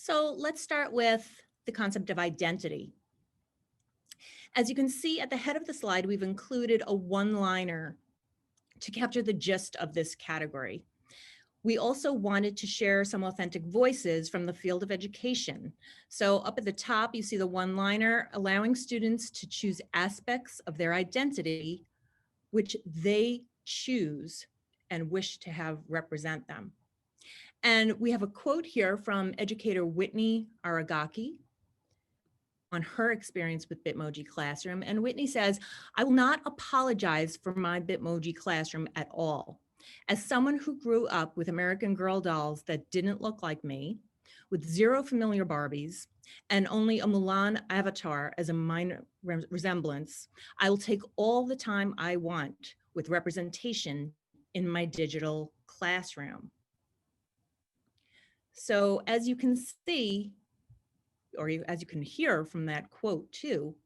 So let's start with the concept of identity. As you can see at the head of the slide, we've included a one-liner to capture the gist of this category. We also wanted to share some authentic voices from the field of education. So up at the top, you see the one-liner, allowing students to choose aspects of their identity which they choose and wish to have represent them. And we have a quote here from educator Whitney Aragaki on her experience with Bitmoji Classroom. And Whitney says, "I will not apologize for my Bitmoji Classroom at all. As someone who grew up with American Girl dolls that didn't look like me, with zero familiar Barbies, and only a Mulan avatar as a minor resemblance, I will take all the time I want with representation in my digital classroom." So as you can see, or as you can hear from that quote too,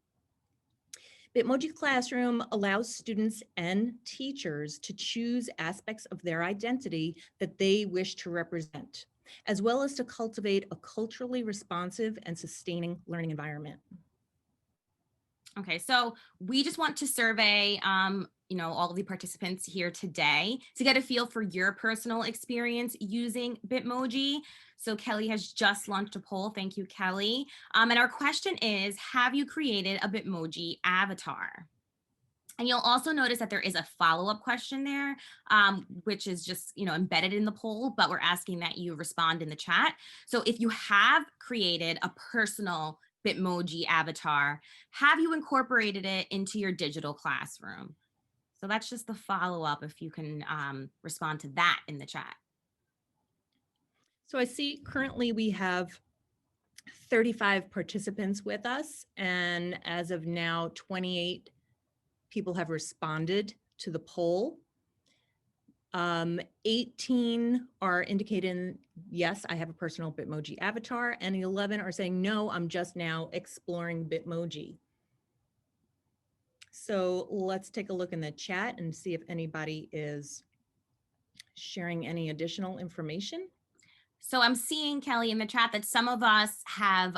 Bitmoji Classroom allows students and teachers to choose aspects of their identity that they wish to represent, as well as to cultivate a culturally responsive and sustaining learning environment. Okay, so we just want to survey, all of the participants here today to get a feel for your personal experience using Bitmoji. So Kelley has just launched a poll. Thank you, Kelley. And our question is, have you created a Bitmoji avatar? And you'll also notice that there is a follow-up question there, which is just, embedded in the poll, but we're asking that you respond in the chat. So if you have created a personal Bitmoji avatar, have you incorporated it into your digital classroom? So that's just the follow-up, if you can respond to that in the chat. So I see currently we have 35 participants with us, and as of now, 28 people have responded to the poll. 18 are indicating, yes, I have a personal Bitmoji avatar, and 11 are saying, no, I'm just now exploring Bitmoji. So let's take a look in the chat and see if anybody is sharing any additional information. So I'm seeing, Kelley, in the chat that some of us have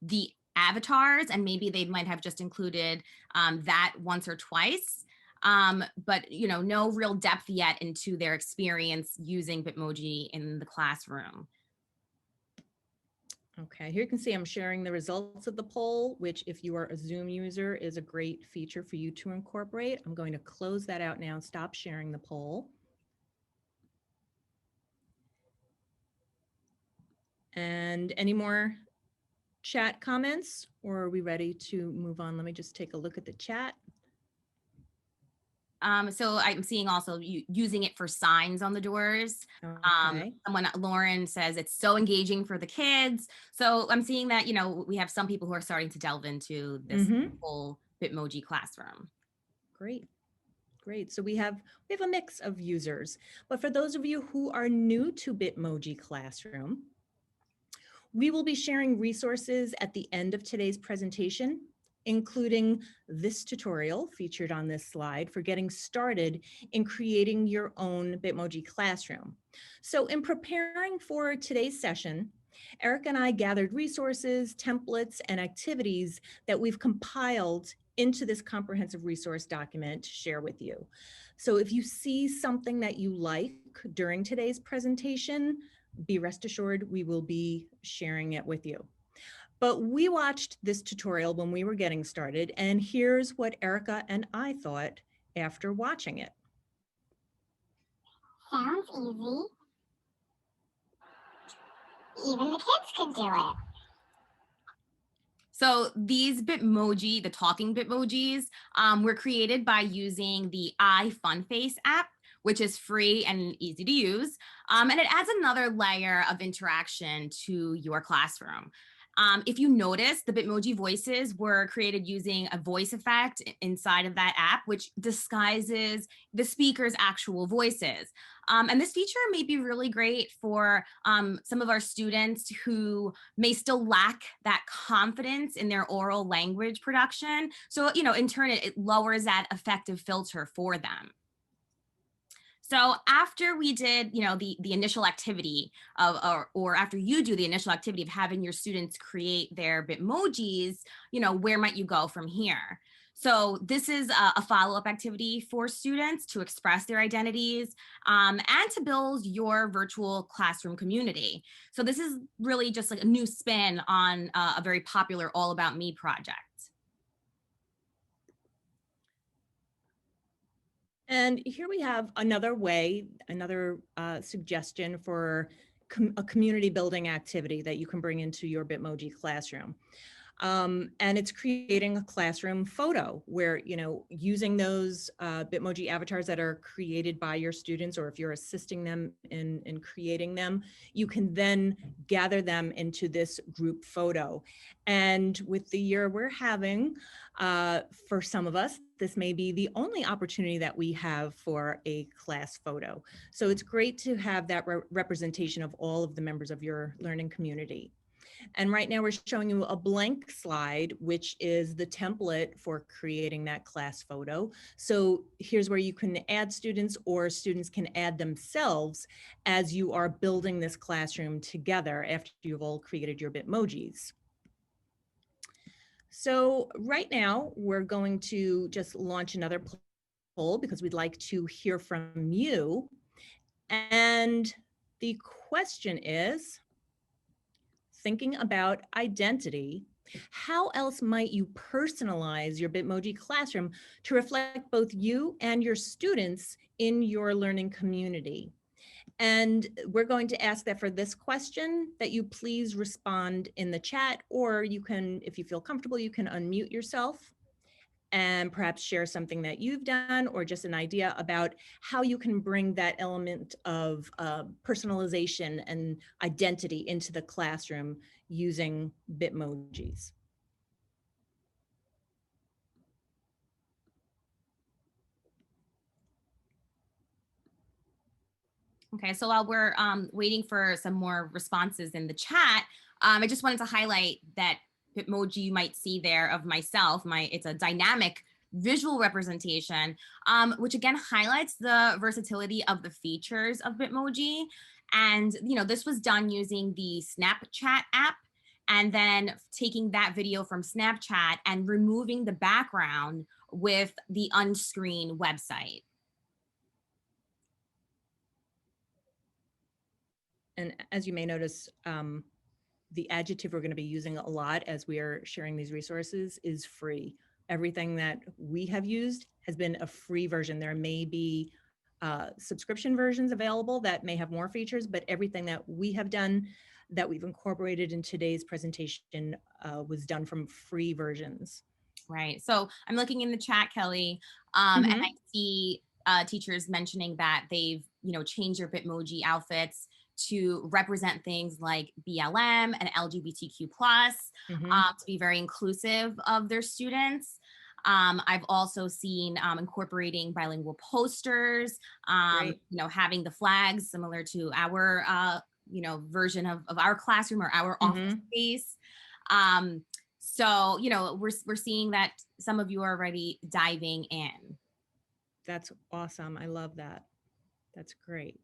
the avatars, and maybe they might have just included that once or twice. But no real depth yet into their experience using Bitmoji in the classroom. Okay, here you can see I'm sharing the results of the poll, which if you are a Zoom user is a great feature for you to incorporate. I'm going to close that out now and stop sharing the poll. And any more chat comments, or are we ready to move on? Let me just take a look at the chat. So I'm seeing also using it for signs on the doors. Okay. Lauren says it's so engaging for the kids. So I'm seeing that, we have some people who are starting to delve into this whole Bitmoji classroom. Great. Great. So we have a mix of users, but for those of you who are new to Bitmoji Classroom, we will be sharing resources at the end of today's presentation, including this tutorial featured on this slide for getting started in creating your own Bitmoji Classroom. So in preparing for today's session, Eric and I gathered resources, templates, and activities that we've compiled into this comprehensive resource document to share with you. So if you see something that you like during today's presentation, be rest assured we will be sharing it with you. But we watched this tutorial when we were getting started, and here's what Erica and I thought after watching it. Sounds easy. Even the kids can do it. So these Bitmoji, the talking Bitmojis, were created by using the iFunface app, which is free and easy to use. And it adds another layer of interaction to your classroom. If you notice, the Bitmoji voices were created using a voice effect inside of that app, which disguises the speaker's actual voices. And this feature may be really great for some of our students who may still lack that confidence in their oral language production. So, in turn, it lowers that effective filter for them. So after we did, the initial activity of, or after you do the initial activity of having your students create their Bitmojis, where might you go from here? So this is a follow-up activity for students to express their identities and to build your virtual classroom community. So this is really just like a new spin on a very popular All About Me project. And here we have another way, another suggestion for a community building activity that you can bring into your Bitmoji classroom. And it's creating a classroom photo where, using those Bitmoji avatars that are created by your students, or if you're assisting them in creating them, you can then gather them into this group photo. And with the year we're having, for some of us, this may be the only opportunity that we have for a class photo. So it's great to have that representation of all of the members of your learning community. And right now we're showing you a blank slide, which is the template for creating that class photo. So here's where you can add students, or students can add themselves as you are building this classroom together after you've all created your Bitmojis. So right now we're going to just launch another poll because we'd like to hear from you. And the question is, thinking about identity, how else might you personalize your Bitmoji classroom to reflect both you and your students in your learning community? And we're going to ask that for this question that you please respond in the chat, or you can, if you feel comfortable, you can unmute yourself and perhaps share something that you've done, or just an idea about how you can bring that element of personalization and identity into the classroom using Bitmojis. Okay, so while we're waiting for some more responses in the chat, I just wanted to highlight that Bitmoji you might see there of myself. It's a dynamic visual representation, which again highlights the versatility of the features of Bitmoji. And this was done using the Snapchat app, and then taking that video from Snapchat and removing the background with the unscreen website. And as you may notice, the adjective we're going to be using a lot as we are sharing these resources is free. Everything that we have used has been a free version. There may be subscription versions available that may have more features, but everything that we have done, that we've incorporated in today's presentation, was done from free versions. Right. So I'm looking in the chat, Kelley, and I see teachers mentioning that they've, changed their Bitmoji outfits to represent things like BLM and LGBTQ+, to be very inclusive of their students. I've also seen incorporating bilingual posters, having the flags similar to our, version of our classroom or our office space. So, we're seeing that some of you are already diving in. That's awesome. I love that. That's great.